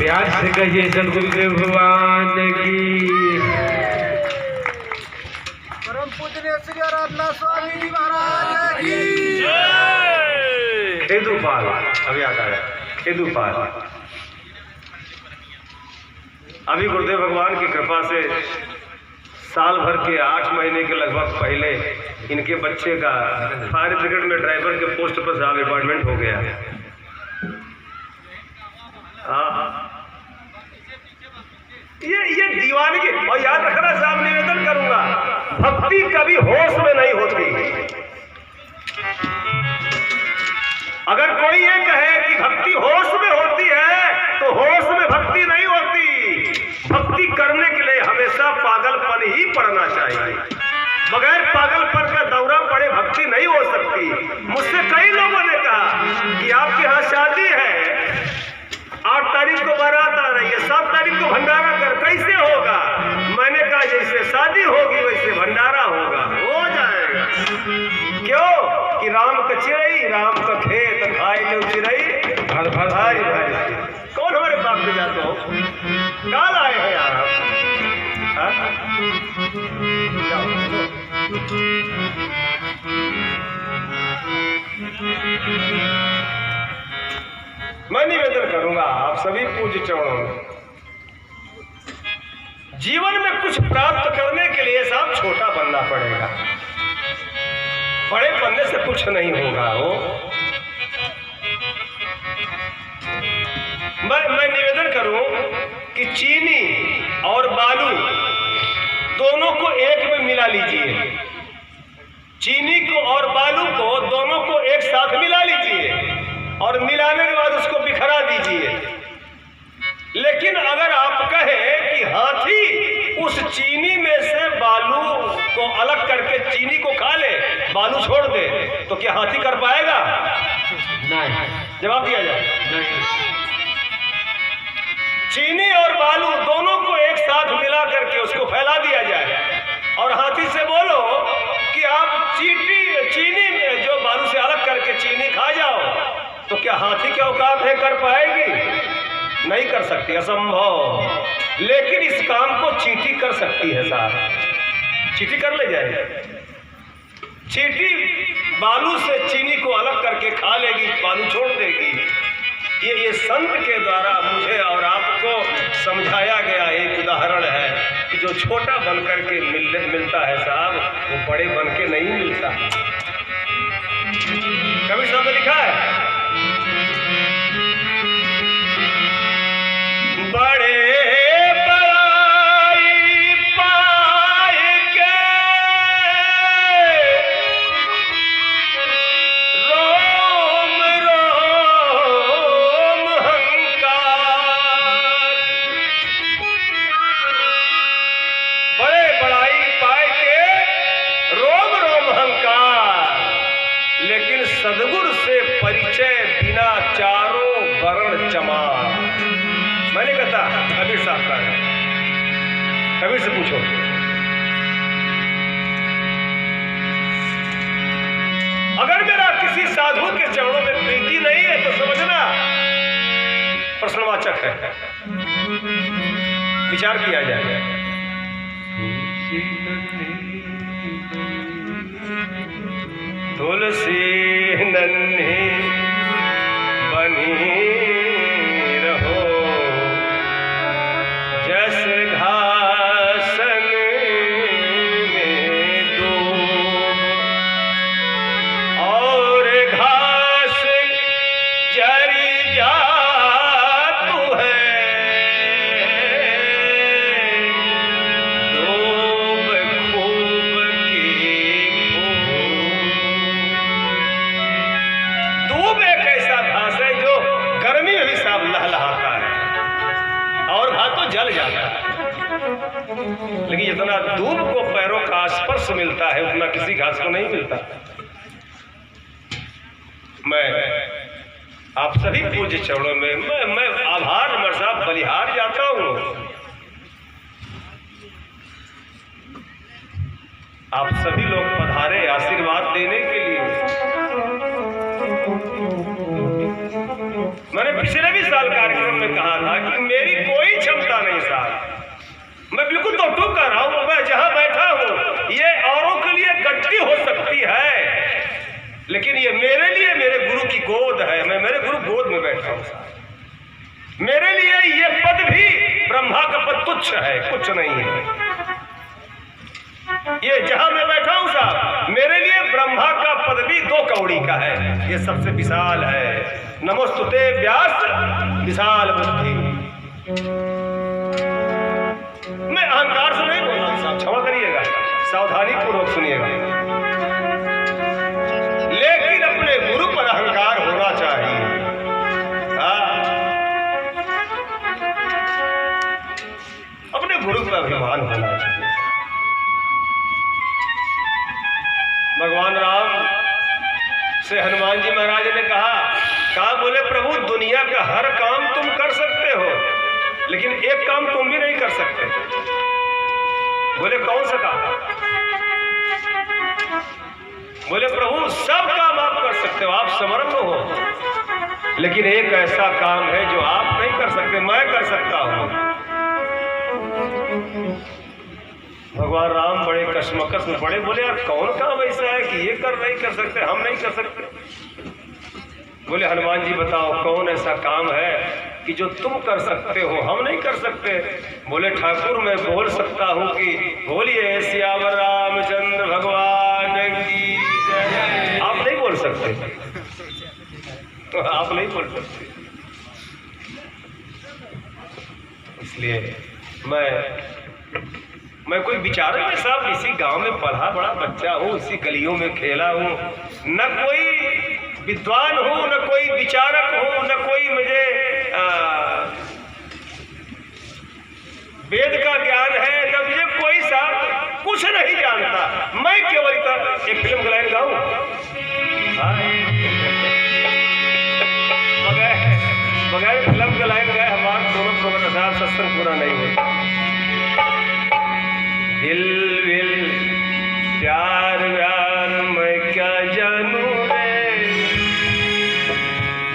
प्यार से कहिए सदगुरुदेव भगवान की। परम पूजनीय श्री आराधना स्वामी जी महाराज की। हेदुपाल अभी आता है। हेदुपाल अभी गुरुदेव भगवान की कृपा से साल भर के 8 महीने के लगभग पहले इनके बच्चे का फायर ब्रिगेड में ड्राइवर के पोस्ट पर साहब अपॉइंटमेंट हो गया। हाँ ये दीवानगी। और याद रखना साहब, निवेदन करूंगा, भक्ति कभी होश में नहीं होती। अगर कोई ये कहे कि भक्ति होश में होती है तो होश में भक्ति नहीं होती। भक्ति करने के लिए हमेशा पागलपन ही पड़ना चाहिए। बगैर पागलपन का दौरा पड़े भक्ति नहीं हो सकती। मुझसे कई लोगों ने कहा कि आपके यहाँ शादी है, 8 तारीख को बारात आ रही है, 7 तारीख को भंडारा कर, कैसे होगा? मैंने कहा जैसे शादी होगी वैसे भंडारा होगा, हो जाएगा। क्यों कि राम का चिड़ई, राम का खेत खाए लो चिड़ई भर भर भारी भारी। कौन हमारे बाप में जाते हो? काल आए हैं यार आप। मैं निवेदन करूंगा आप सभी पूज्य चरणों में, जीवन में कुछ प्राप्त करने के लिए साहब छोटा बनना पड़ेगा। बड़े बनने से कुछ नहीं होगा। वो मैं निवेदन करूं कि चीनी और बालू दोनों को एक में मिला लीजिए। चीनी को और बालू को दोनों को एक साथ मिला लीजिए और मिलाने के बाद उसको बिखरा दीजिए। लेकिन अगर आप कहें कि हाथी उस चीनी में से बालू को अलग करके चीनी को खा ले, बालू छोड़ दे, तो क्या हाथी कर पाएगा? नहीं। जवाब दिया जाए नहीं। चीनी और बालू दोनों को एक साथ मिला करके उसको फैला दिया जाए और हाथी से बोलो कि आप चीनी जो बालू से अलग करके चीनी खा जाओ, तो क्या हाथी क्या औकात है? कर पाएगी? नहीं कर सकती, असंभव। लेकिन इस काम को चींटी कर सकती है साहब। चींटी कर ले जाएगी। चींटी बालू से चीनी को अलग करके खा लेगी, बालू छोड़ देगी। ये संत के द्वारा मुझे और आपको समझाया गया एक उदाहरण है कि जो छोटा बन करके मिलता है साहब, वो बड़े बन के नहीं मिलता। कबीर साहब ने लिखा है, बड़े बड़ाई पाए के रोम रोम हंकार। बड़े बड़ाई पाए के रोम रोम हंकार, लेकिन सदगुरु से परिचय बिना चारों वर्ण चमार। मैंने कहता कबीर साहब का है, कबीर से पूछो। अगर मेरा किसी साधु के चरणों में प्रीति नहीं है तो समझना प्रश्नवाचक है, विचार किया जाए। तुलसी नन्ही बनी जस घासन में दूब, और घास जरी जातु है, दूब खूब की खूब। दूब एक ऐसा घास है जो गर्मी में भी साफ लहलहाता है और घास तो जल जाता है। लेकिन जितना दूब को पैरों का स्पर्श मिलता है उतना किसी घास को नहीं मिलता। मैं आप सभी पूज्य चरणों में मैं आभार मरसा बलिहार जाता हूं। आप सभी लोग पधारे आशीर्वाद देने के लिए। मैंने पिछले भी साल कार्यक्रम में कहा था कि मेरी कोई क्षमता नहीं साहब, मैं बिल्कुल तो टूक कर रहा हूँ। मैं जहाँ बैठा हूँ ये औरों के लिए गद्दी हो सकती है, लेकिन ये मेरे लिए मेरे गुरु की गोद है। मैं मेरे गुरु गोद में बैठा हूँ साहब। मेरे लिए ये पद भी ब्रह्मा का पद तुच्छ है, कुछ नहीं है। ये जहां मैं बैठा हूं साहब, मेरे लिए ब्रह्मा का पद भी 2 कौड़ी का है। ये सबसे विशाल है। नमोस्तुते व्यास विशाल बुद्धि। मैं अहंकार से नहीं बोल रहा साहब, क्षमा करिएगा, सावधानी पूर्वक सुनिएगा। लेकिन अपने गुरु पर अहंकार होना चाहिए। अपने गुरु पर अभिमान होना चाहिए। भगवान राम से हनुमान जी महाराज ने कहा बोले प्रभु दुनिया का हर काम तुम कर सकते हो, लेकिन एक काम तुम भी नहीं कर सकते। बोले कौन सा काम? बोले प्रभु सब काम आप कर सकते हो, आप समर्थ हो, लेकिन एक ऐसा काम है जो आप नहीं कर सकते, मैं कर सकता हूं। भगवान राम बड़े कश्मकश में पड़े, बोले यार कौन काम ऐसा है कि ये नहीं कर सकते, हम नहीं कर सकते। बोले हनुमान जी बताओ कौन ऐसा काम है कि जो तुम कर सकते हो हम नहीं कर सकते। बोले ठाकुर मैं बोल सकता हूँ कि बोलिए सियावर रामचंद्र भगवान की जय। आप नहीं बोल सकते, आप नहीं बोल सकते। इसलिए मैं कोई विचारक है साहब, इसी गांव में पढ़ा बड़ा बच्चा हूँ, इसी गलियों में खेला हूँ, न कोई विद्वान हूँ, न कोई विचारक हूँ, न कोई मुझे वेद का ज्ञान है, न मुझे कोई साहब कुछ नहीं जानता। मैं केवल एक फिल्म का लाइन गाऊं, बगैर फिल्म का लाइन गाए हमारे दोनों प्रोग्राम सत्संग पूरा नहीं होता। दिल विल प्यार व्यार मैं क्या जानू रे,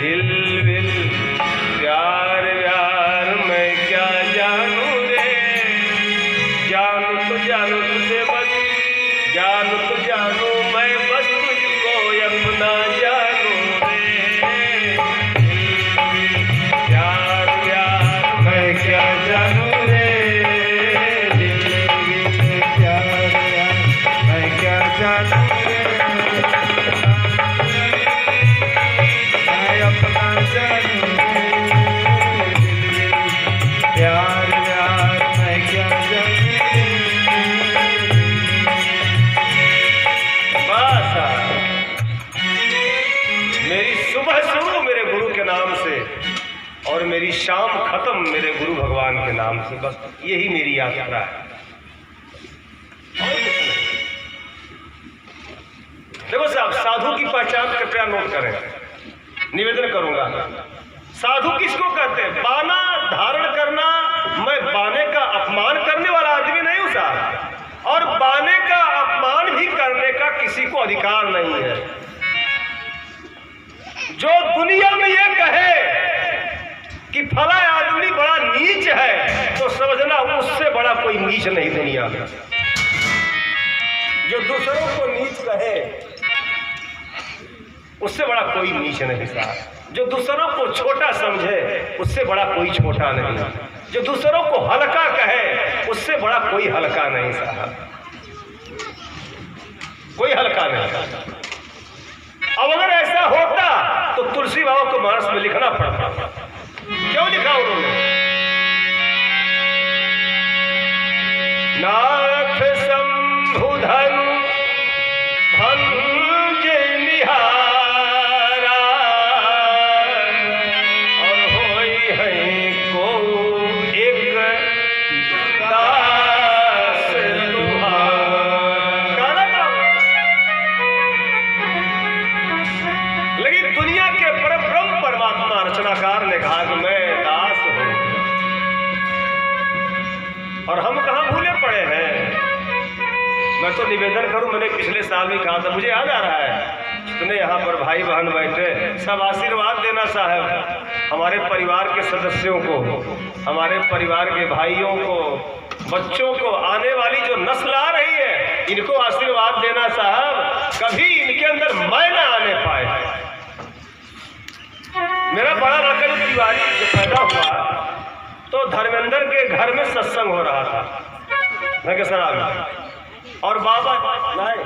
दिल विल प्यार व्यार मैं क्या जानू रे, जानू तो जानू तुझे बस, जानू तो जानू मैं बस तुझको अपना जानू रे, दिल विल प्यार व्यार मैं क्या जानू रे, और मेरी शाम खत्म मेरे गुरु भगवान के नाम से। बस यही मेरी यात्रा है। देखो साहब, साधु की पहचान कृपया नोट करें, निवेदन करूंगा। साधु किसको कहते हैं? बाना धारण करना। मैं बाने का अपमान करने वाला आदमी नहीं हूं साहब, और बाने का अपमान भी करने का किसी को अधिकार नहीं है। जो दुनिया में ये कहे कि फला आदमी बड़ा नीच है, तो समझना उससे बड़ा कोई नीच नहीं दुनिया में। जो दूसरों को नीच कहे उससे बड़ा कोई नीच नहीं साहब। जो दूसरों को छोटा समझे उससे बड़ा कोई छोटा नहीं। जो दूसरों को हल्का कहे उससे बड़ा कोई हल्का नहीं साहब, कोई हल्का नहीं। अब अगर ऐसा होता तो तुलसी बाबा को मानस में लिखना पड़ता। क्यों लिखा उन्होंने? नाथ शंभुधन भंज निहारा, और होई है को एक दास तुम्हारा। लेकिन दुनिया के परब्रह्म परमात्मा रचनाकार ने कहा कि मैं दास हूं, और हम कहां भूले पड़े हैं। मैं तो निवेदन करूं, मैंने पिछले साल भी कहा था, मुझे याद आ रहा है जितने यहाँ पर भाई बहन बैठे सब आशीर्वाद देना साहब। हमारे परिवार के सदस्यों को, हमारे परिवार के भाइयों को, बच्चों को, आने वाली जो नस्ल आ रही है, इनको आशीर्वाद देना साहब, कभी इनके अंदर मैं ना आने पाए। मेरा बड़ा लड़का जो तिवारी जब पैदा हुआ तो धर्मेंद्र के घर में सत्संग हो रहा था, मैं कैसा और बाबा नहीं